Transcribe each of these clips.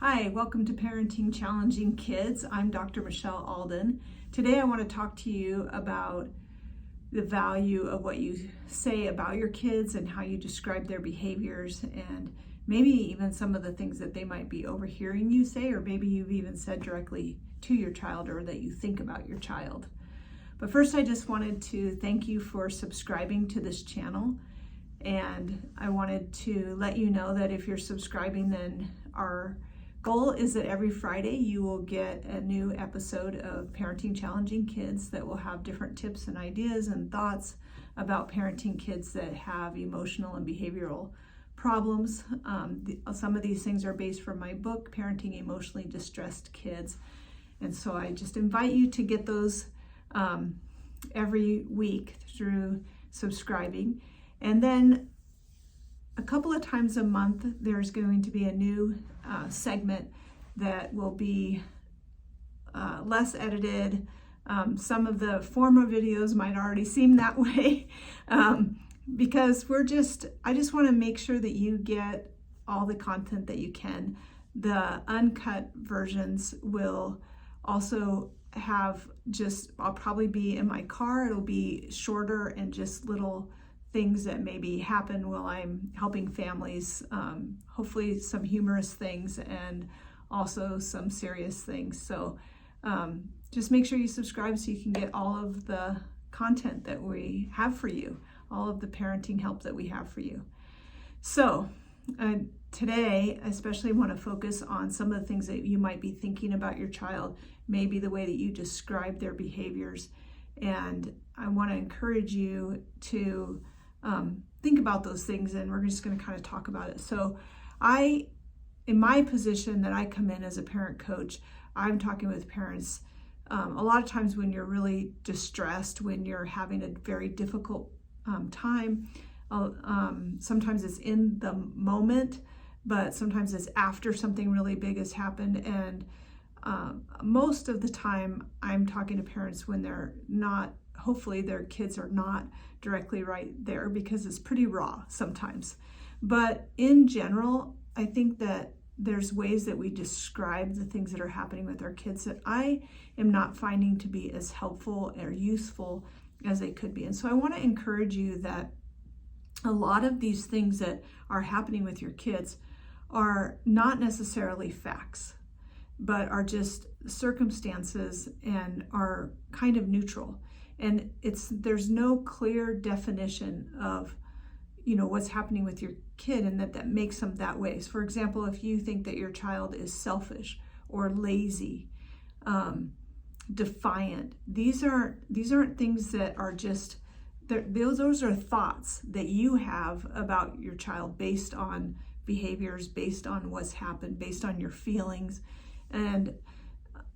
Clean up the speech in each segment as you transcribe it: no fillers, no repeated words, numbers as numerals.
Hi, welcome to Parenting Challenging Kids. I'm Dr. Michelle Alden. Today I want to talk to you about the value of what you say about your kids and how you describe their behaviors, and maybe even some of the things that they might be overhearing you say, or maybe you've even said directly to your child or that you think about your child. But first, I just wanted to thank you for subscribing to this channel. And I wanted to let you know that if you're subscribing, then our goal is that every Friday you will get a new episode of Parenting Challenging Kids that will have different tips and ideas and thoughts about parenting kids that have emotional and behavioral problems. Some of these things are based from my book, Parenting Emotionally Distressed Kids. And so I just invite you to get those every week through subscribing. And then a couple of times a month, there's going to be a new segment that will be less edited. Some of the former videos might already seem that way because I just want to make sure that you get all the content that you can. The uncut versions will also have I'll probably be in my car. It'll be shorter and just little things that maybe happen while I'm helping families, hopefully some humorous things and also some serious things. So just make sure you subscribe so you can get all of the content that we have for you, all of the parenting help that we have for you. So today, I especially want to focus on some of the things that you might be thinking about your child, maybe the way that you describe their behaviors. And I want to encourage you to think about those things, and we're just going to kind of talk about it. So in my position that I come in as a parent coach, I'm talking with parents a lot of times when you're really distressed, when you're having a very difficult time. Sometimes it's in the moment, but sometimes it's after something really big has happened. And most of the time I'm talking to parents when they're not, hopefully their kids are not directly right there, because it's pretty raw sometimes. But in general, I think that there's ways that we describe the things that are happening with our kids that I am not finding to be as helpful or useful as they could be. And so I want to encourage you that a lot of these things that are happening with your kids are not necessarily facts, but are just circumstances and are kind of neutral. And there's no clear definition of, what's happening with your kid and that makes them that way. So for example, if you think that your child is selfish or lazy, defiant, these aren't things that are just, those are thoughts that you have about your child based on behaviors, based on what's happened, based on your feelings. And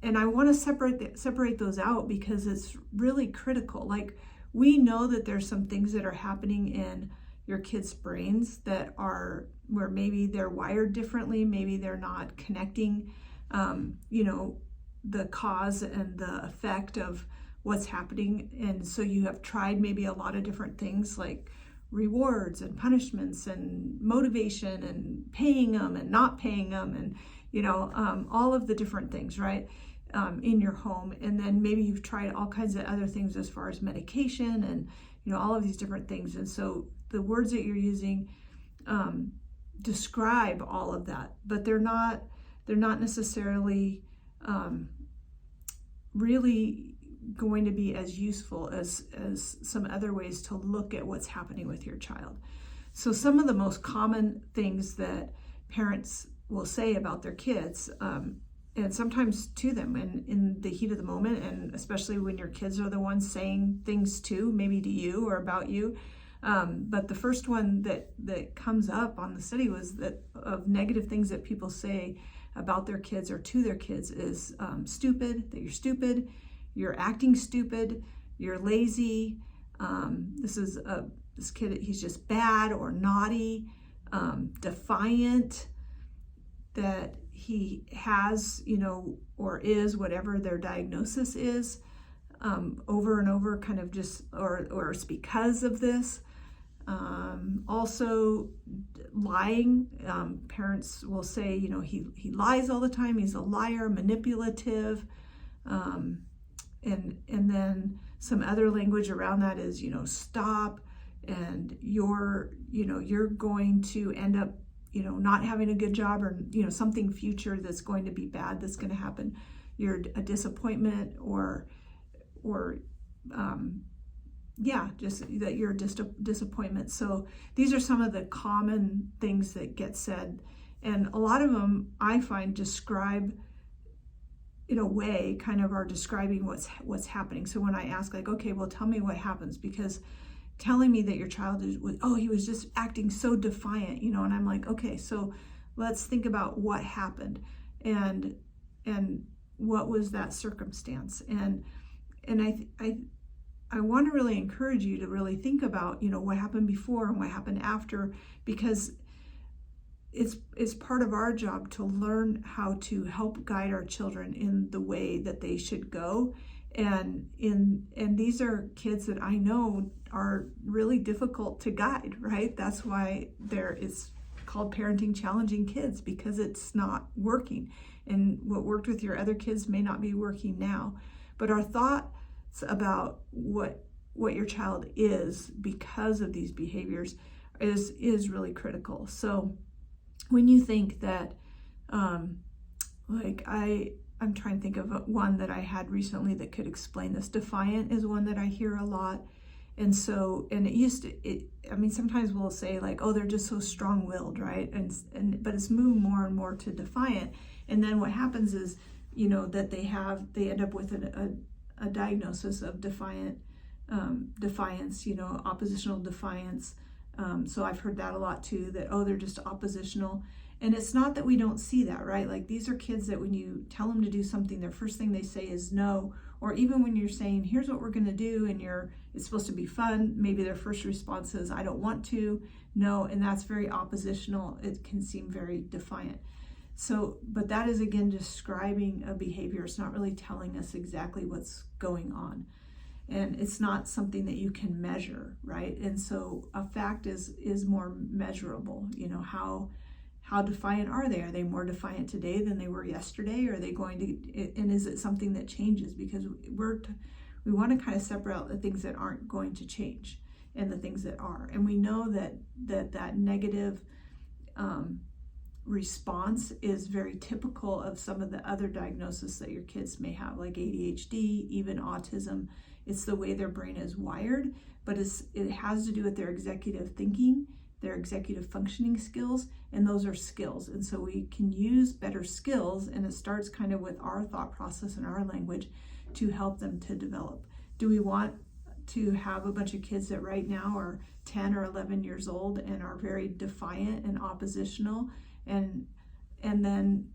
I want to separate those out because it's really critical. Like, we know that there's some things that are happening in your kids' brains that are where maybe they're wired differently, maybe they're not connecting, the cause and the effect of what's happening. And so you have tried maybe a lot of different things like rewards and punishments and motivation and paying them and not paying them and all of the different things, right, in your home. And then maybe you've tried all kinds of other things as far as medication and all of these different things. And so the words that you're using describe all of that, but they're not necessarily really going to be as useful as some other ways to look at what's happening with your child. So some of the most common things that parents will say about their kids, and sometimes to them in the heat of the moment, and especially when your kids are the ones saying things too, maybe to you or about you. But the first one that comes up on the study was that of negative things that people say about their kids or to their kids is stupid, that you're acting stupid, you're lazy, this kid, he's just bad or naughty, defiant, that he has, or is, whatever their diagnosis is, over and over, kind of just, or it's because of this. Also lying. Parents will say, he lies all the time. He's a liar, manipulative. And then some other language around that is, stop, and you're going to end up, not having a good job, or, something future that's going to be bad that's going to happen. You're a disappointment, or just that you're a disappointment. So these are some of the common things that get said. And a lot of them I find describe, in a way, kind of are describing what's happening. So when I ask, like, okay, well, tell me what happens, because telling me that your child he was just acting so defiant, and I'm like, okay, so let's think about what happened and what was that circumstance. And I want to really encourage you to really think about, what happened before and what happened after, because it's part of our job to learn how to help guide our children in the way that they should go. And these are kids that I know are really difficult to guide, right? That's why it's called parenting challenging kids, because it's not working. And what worked with your other kids may not be working now. But our thoughts about what your child is because of these behaviors is really critical. So when you think that, I'm trying to think of one that I had recently that could explain this. Defiant is one that I hear a lot. And so, sometimes we'll say, like, oh, they're just so strong-willed, right? But it's moved more and more to defiant. And then what happens is, that they end up with a diagnosis of defiance, oppositional defiance. So I've heard that a lot too, that, oh, they're just oppositional. And it's not that we don't see that, right? Like, these are kids that when you tell them to do something, their first thing they say is no. Or even when you're saying, here's what we're going to do, and it's supposed to be fun, maybe their first response is, I don't want to, no. And that's very oppositional. It can seem very defiant. So, but that is, again, describing a behavior. It's not really telling us exactly what's going on. And it's not something that you can measure, right? And so a fact is more measurable. How defiant are they? Are they more defiant today than they were yesterday? Are they going to, and is it something that changes? Because we want to kind of separate out the things that aren't going to change and the things that are. And we know that negative response is very typical of some of the other diagnoses that your kids may have, like ADHD, even autism. It's the way their brain is wired, but it has to do with their executive thinking, their executive functioning skills, and those are skills. And so we can use better skills, and it starts kind of with our thought process and our language to help them to develop. Do we want to have a bunch of kids that right now are 10 or 11 years old and are very defiant and oppositional, and then,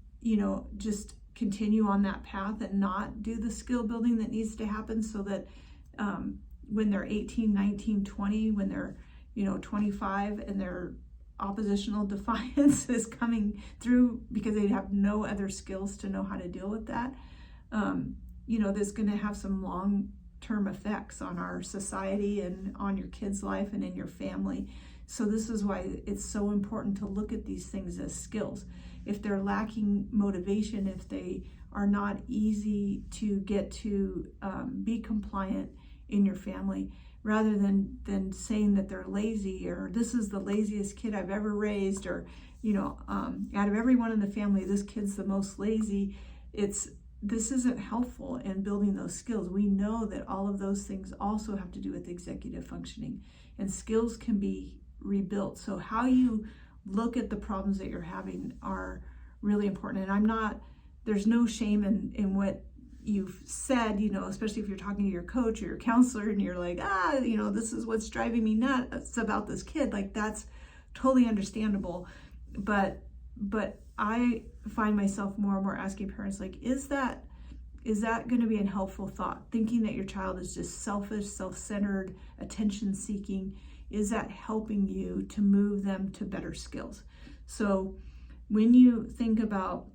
just continue on that path and not do the skill building that needs to happen, so that when they're 18, 19, 20, when they're 25 and their oppositional defiance is coming through because they have no other skills to know how to deal with that, that's going to have some long-term effects on our society and on your kid's life and in your family. So this is why it's so important to look at these things as skills. If they're lacking motivation, if they are not easy to get to be compliant in your family, rather than saying that they're lazy, or this is the laziest kid I've ever raised, or out of everyone in the family, this kid's the most lazy. This isn't helpful in building those skills. We know that all of those things also have to do with executive functioning, and skills can be rebuilt. So how you look at the problems that you're having are really important. And there's no shame in what you've said, especially if you're talking to your coach or your counselor and you're like, this is what's driving me nuts about this kid. Like, that's totally understandable. But I find myself more and more asking parents, like, is that going to be a helpful thought? Thinking that your child is just selfish, self-centered, attention-seeking, is that helping you to move them to better skills? So when you think about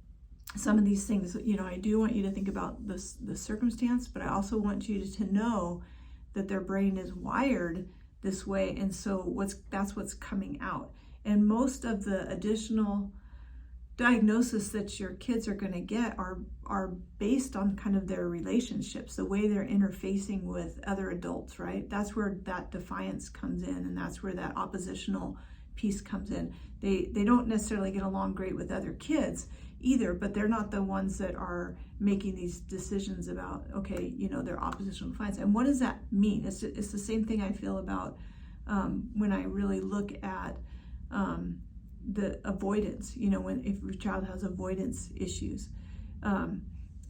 some of these things, I do want you to think about the circumstance, but I also want you to know that their brain is wired this way. And so that's what's coming out. And most of the additional diagnosis that your kids are going to get are based on kind of their relationships, the way they're interfacing with other adults, right? That's where that defiance comes in, and that's where that oppositional piece comes in. They don't necessarily get along great with other kids either, but they're not the ones that are making these decisions about, okay, their oppositional defiance. And what does that mean? It's the same thing I feel about when I really look at the avoidance, if your child has avoidance issues,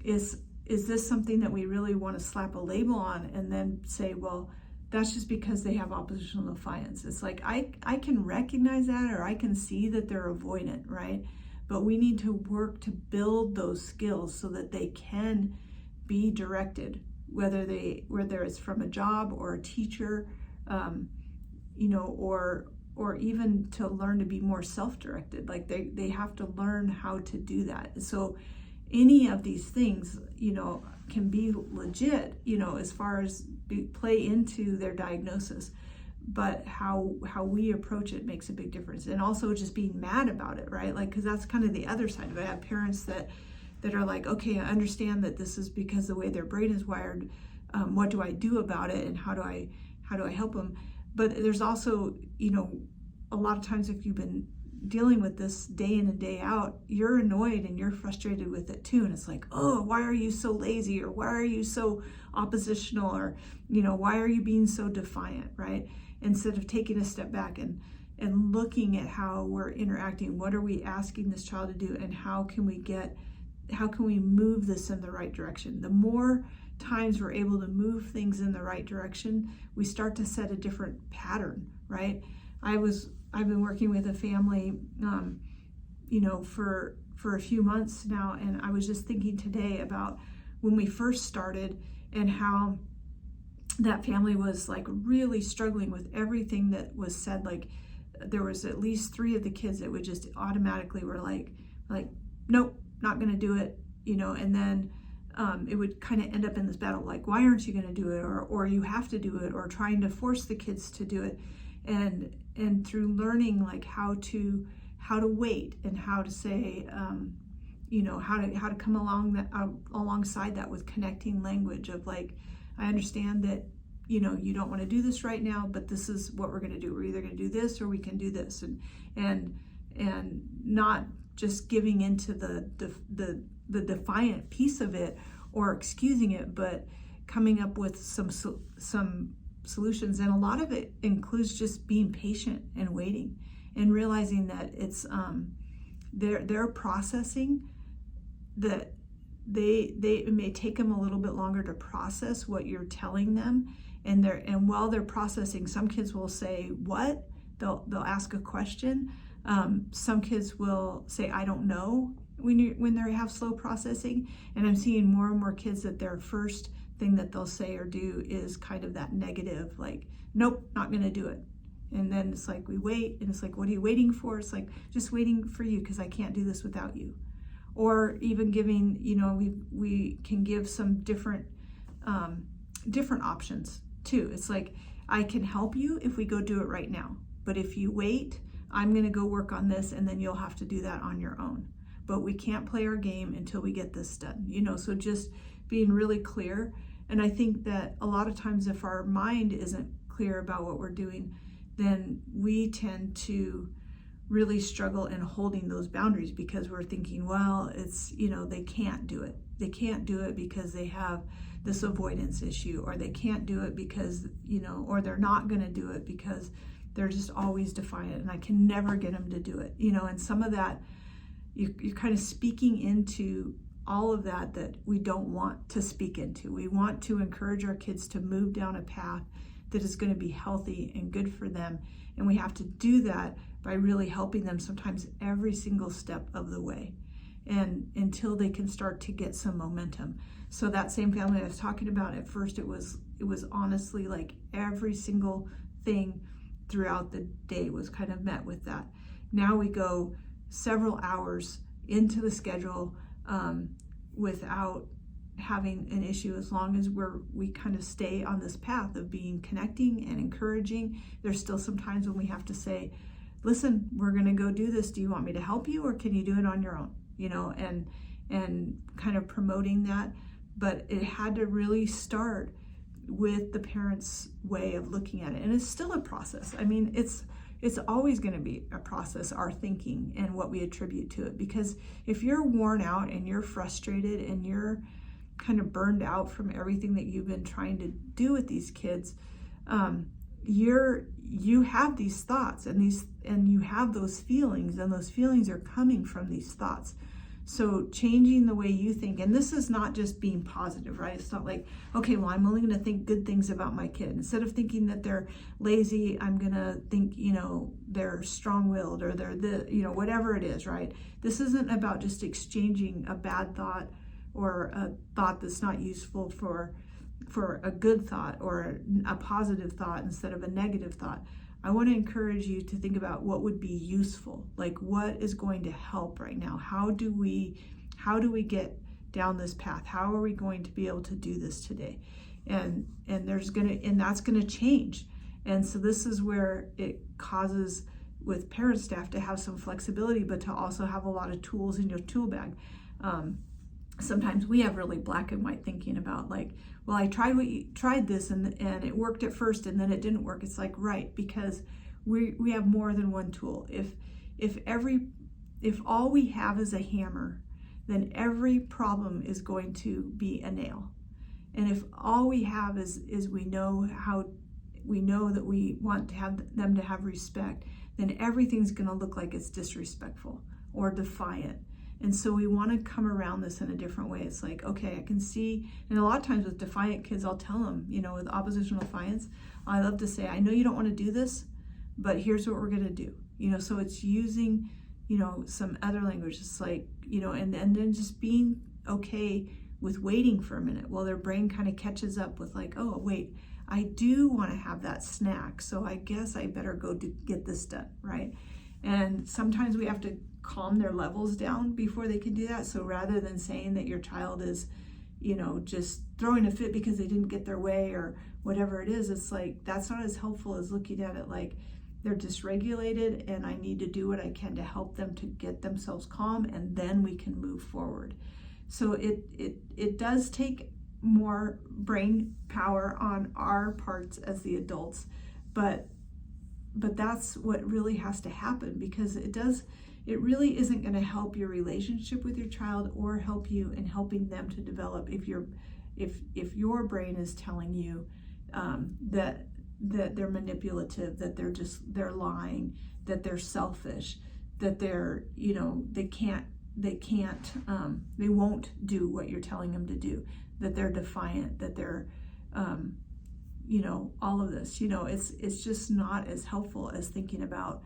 is this something that we really want to slap a label on and then say, well, that's just because they have oppositional defiance? It's like, I can recognize that, or I can see that they're avoidant, right? But we need to work to build those skills so that they can be directed, whether it's from a job or a teacher, or even to learn to be more self-directed. Like they have to learn how to do that. So any of these things, can be legit, as far as play into their diagnosis. But how we approach it makes a big difference. And also just being mad about it, right? Like, because that's kind of the other side of it. I have parents that are like, okay, I understand that this is because the way their brain is wired. What do I do about it, and how do I help them? But there's also, a lot of times if you've been dealing with this day in and day out, you're annoyed and you're frustrated with it too. And it's like, oh, why are you so lazy? Or why are you so oppositional? Or, why are you being so defiant, right? Instead of taking a step back and looking at how we're interacting, what are we asking this child to do, and how can we move this in the right direction? The more times we're able to move things in the right direction, we start to set a different pattern, right? I've been working with a family, for a few months now, and I was just thinking today about when we first started and how that family was like really struggling with everything that was said. Like there was at least 3 of the kids that would just automatically were like, nope, not going to do it, and then it would kind of end up in this battle, like, why aren't you going to do it? Or you have to do it, or trying to force the kids to do it. And through learning like how to wait and how to say, how to come alongside that with connecting language of like, I understand that, you don't want to do this right now, but this is what we're going to do. We're either going to do this or we can do this, and not just giving into the defiant piece of it or excusing it, but coming up with some solutions. And a lot of it includes just being patient and waiting and realizing that it's they're processing, that it may take them a little bit longer to process what you're telling them, and while they're processing, some kids will say what, they'll ask a question. Some kids will say I don't know when they have slow processing, and I'm seeing more and more kids that their first thing that they'll say or do is kind of that negative, like, nope, not going to do it. And then it's like we wait, and it's like, what are you waiting for? It's like, just waiting for you because I can't do this without you. Or even giving, we can give some different options too. It's like, I can help you if we go do it right now, but if you wait, I'm going to go work on this, and then you'll have to do that on your own. But we can't play our game until we get this done, so just being really clear. And I think that a lot of times if our mind isn't clear about what we're doing, then we tend to really struggle in holding those boundaries, because we're thinking, well, it's, they can't do it. They can't do it because they have this avoidance issue, or they can't do it because, or they're not going to do it because they're just always defiant and I can never get them to do it. And some of that, you're kind of speaking into all of that we don't want to speak into. We want to encourage our kids to move down a path that is going to be healthy and good for them. And we have to do that by really helping them sometimes every single step of the way, and until they can start to get some momentum. So that same family I was talking about, at first it was honestly like every single thing throughout the day was kind of met with that. Now we go several hours into the schedule without having an issue as long as we kind of stay on this path of being connecting and encouraging. There's still some times when we have to say, listen, we're going to go do this. Do you want me to help you, or can you do it on your own? And kind of promoting that. But it had to really start with the parents' way of looking at it. And it's still a process. I mean, it's always going to be a process, our thinking and what we attribute to it. Because if you're worn out and you're frustrated and you're kind of burned out from everything that you've been trying to do with these kids, you have these thoughts and you have those feelings, and those feelings are coming from these thoughts. So changing the way you think, and this is not just being positive, right? It's not like, okay, well, I'm only going to think good things about my kid. Instead of thinking that they're lazy, I'm going to think, they're strong-willed, or they're whatever it is, right? This isn't about just exchanging a bad thought or a thought that's not useful for a good thought or a positive thought instead of a negative thought. I want to encourage you to think about what would be useful, like what is going to help right now. How do we get down this path? How are we going to be able to do this today? And that's going to change. And so this is where it causes with parent staff to have some flexibility, but to also have a lot of tools in your tool bag. Sometimes we have really black and white thinking about, like, well, I tried this and it worked at first and then it didn't work. It's like, right, because we have more than one tool. If all we have is a hammer, then every problem is going to be a nail. And if all we have is we know that we want to have them to have respect, then everything's going to look like it's disrespectful or defiant. And so we want to come around this in a different way. It's like, okay, I can see, and a lot of times with defiant kids, I'll tell them, with oppositional defiance, I love to say, I know you don't want to do this, but here's what we're going to do. So it's using, some other language. It's like, and then just being okay with waiting for a minute while their brain kind of catches up with, like, oh, wait, I do want to have that snack, so I guess I better go get this done, right? And sometimes we have to calm their levels down before they can do that. So rather than saying that your child is, just throwing a fit because they didn't get their way or whatever it is, it's like, that's not as helpful as looking at it like they're dysregulated and I need to do what I can to help them to get themselves calm, and then we can move forward. So it does take more brain power on our parts as the adults, but that's what really has to happen, because it really isn't going to help your relationship with your child or help you in helping them to develop if your brain is telling you that they're manipulative, that they're lying, that they're selfish, that they're they won't do what you're telling them to do, that they're defiant, that they're all of this, it's just not as helpful as thinking about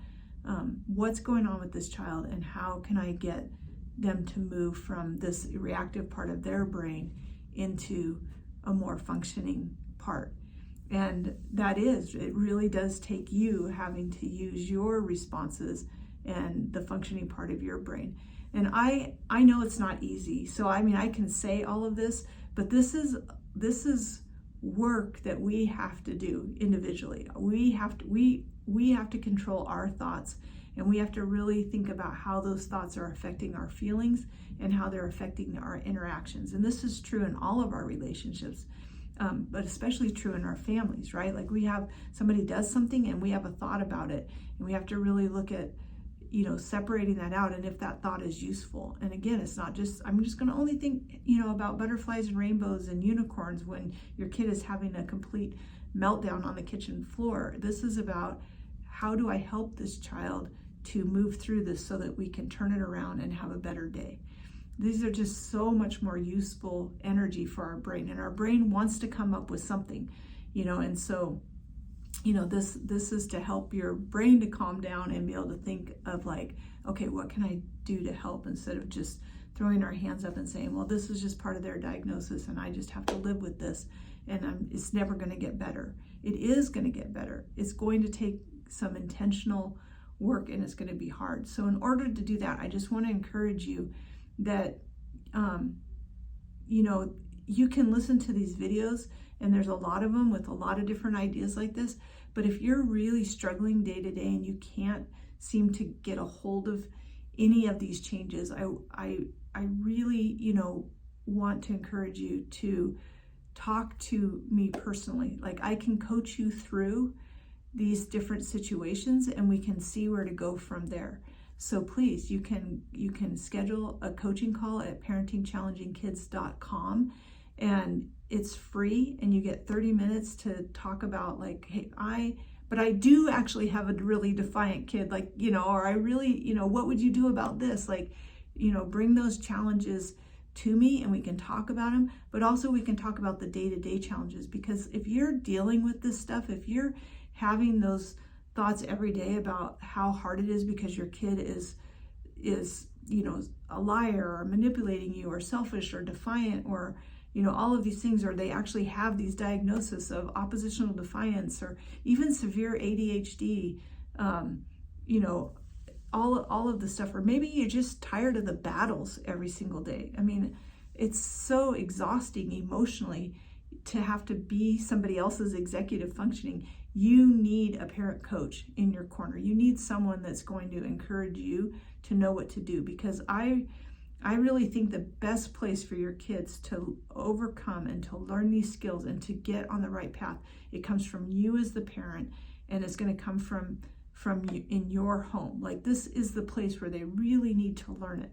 what's going on with this child and how can I get them to move from this reactive part of their brain into a more functioning part. And it really does take you having to use your responses and the functioning part of your brain. And I know it's not easy. So I can say all of this, but this is work that we have to do individually. We have to control our thoughts, and we have to really think about how those thoughts are affecting our feelings and how they're affecting our interactions. And this is true in all of our relationships, but especially true in our families, right? Like somebody does something and we have a thought about it, and we have to really look at separating that out, and if that thought is useful. And again, it's not just, I'm just going to only think, about butterflies and rainbows and unicorns when your kid is having a complete meltdown on the kitchen floor. This is about, how do I help this child to move through this so that we can turn it around and have a better day? These are just so much more useful energy for our brain, and our brain wants to come up with something, and so this is to help your brain to calm down and be able to think of, like, okay, what can I do to help, instead of just throwing our hands up and saying, well, this is just part of their diagnosis and I just have to live with this, and it's never going to get better. It is going to get better. It's going to take some intentional work, and it's going to be hard. So in order to do that, I just want to encourage you that you can listen to these videos, and there's a lot of them with a lot of different ideas like this. But if you're really struggling day to day and you can't seem to get a hold of any of these changes, I really, want to encourage you to talk to me personally. Like, I can coach you through these different situations and we can see where to go from there. So please, you can schedule a coaching call at parentingchallengingkids.com, and it's free, and you get 30 minutes to talk about, like, hey, but I do actually have a really defiant kid, like, or I really, what would you do about this? Like, bring those challenges to me and we can talk about them, but also we can talk about the day-to-day challenges, because if you're dealing with this stuff, if you're having those thoughts every day about how hard it is because your kid is a liar or manipulating you or selfish or defiant or all of these things, or they actually have these diagnoses of oppositional defiance or even severe ADHD, all of the stuff, or maybe you're just tired of the battles every single day. I mean, it's so exhausting emotionally to have to be somebody else's executive functioning. You need a parent coach in your corner. You need someone that's going to encourage you to know what to do, because I really think the best place for your kids to overcome and to learn these skills and to get on the right path, it comes from you as the parent, and it's going to come from you in your home. Like, this is the place where they really need to learn it.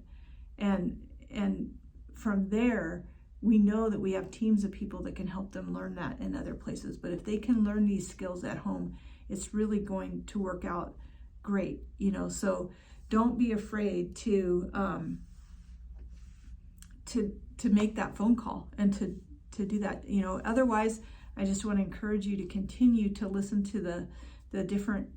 And from there, we know that we have teams of people that can help them learn that in other places. But if they can learn these skills at home, it's really going to work out great, so don't be afraid to make that phone call and to do that. Otherwise, I just want to encourage you to continue to listen to the different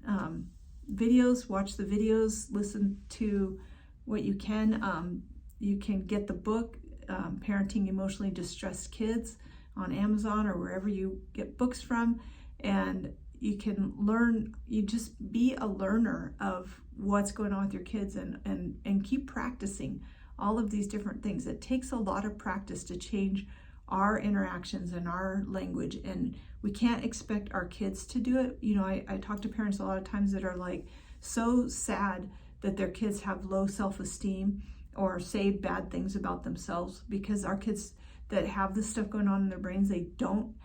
videos, watch the videos, listen to what you can. You can get the book, Parenting Emotionally Distressed Kids, on Amazon or wherever you get books from, and you can learn. You just be a learner of what's going on with your kids and keep practicing all of these different things. It takes a lot of practice to change our interactions and our language, and we can't expect our kids to do it. I talk to parents a lot of times that are like so sad that their kids have low self-esteem or say bad things about themselves, because our kids that have this stuff going on in their brains, they don't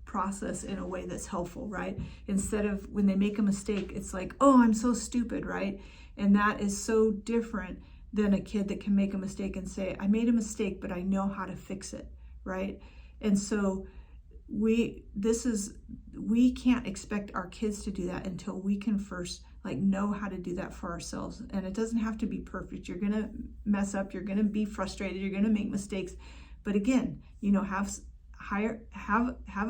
process in a way that's helpful, right? Instead of when they make a mistake, it's like, oh, I'm so stupid, right? And that is so different than a kid that can make a mistake and say, I made a mistake, but I know how to fix it, right? And so we can't expect our kids to do that until we can first know how to do that for ourselves. And it doesn't have to be perfect. You're gonna mess up, you're gonna be frustrated, you're gonna make mistakes. But again, have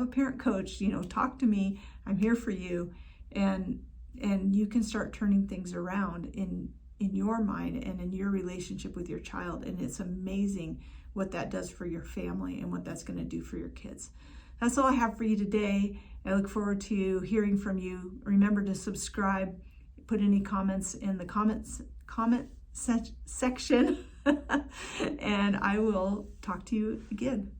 a parent coach, talk to me, I'm here for you, and you can start turning things around in your mind and in your relationship with your child. And it's amazing what that does for your family and what that's going to do for your kids. That's all I have for you today. I look forward to hearing from you. Remember to subscribe, put any comments in the comment section, and I will talk to you again.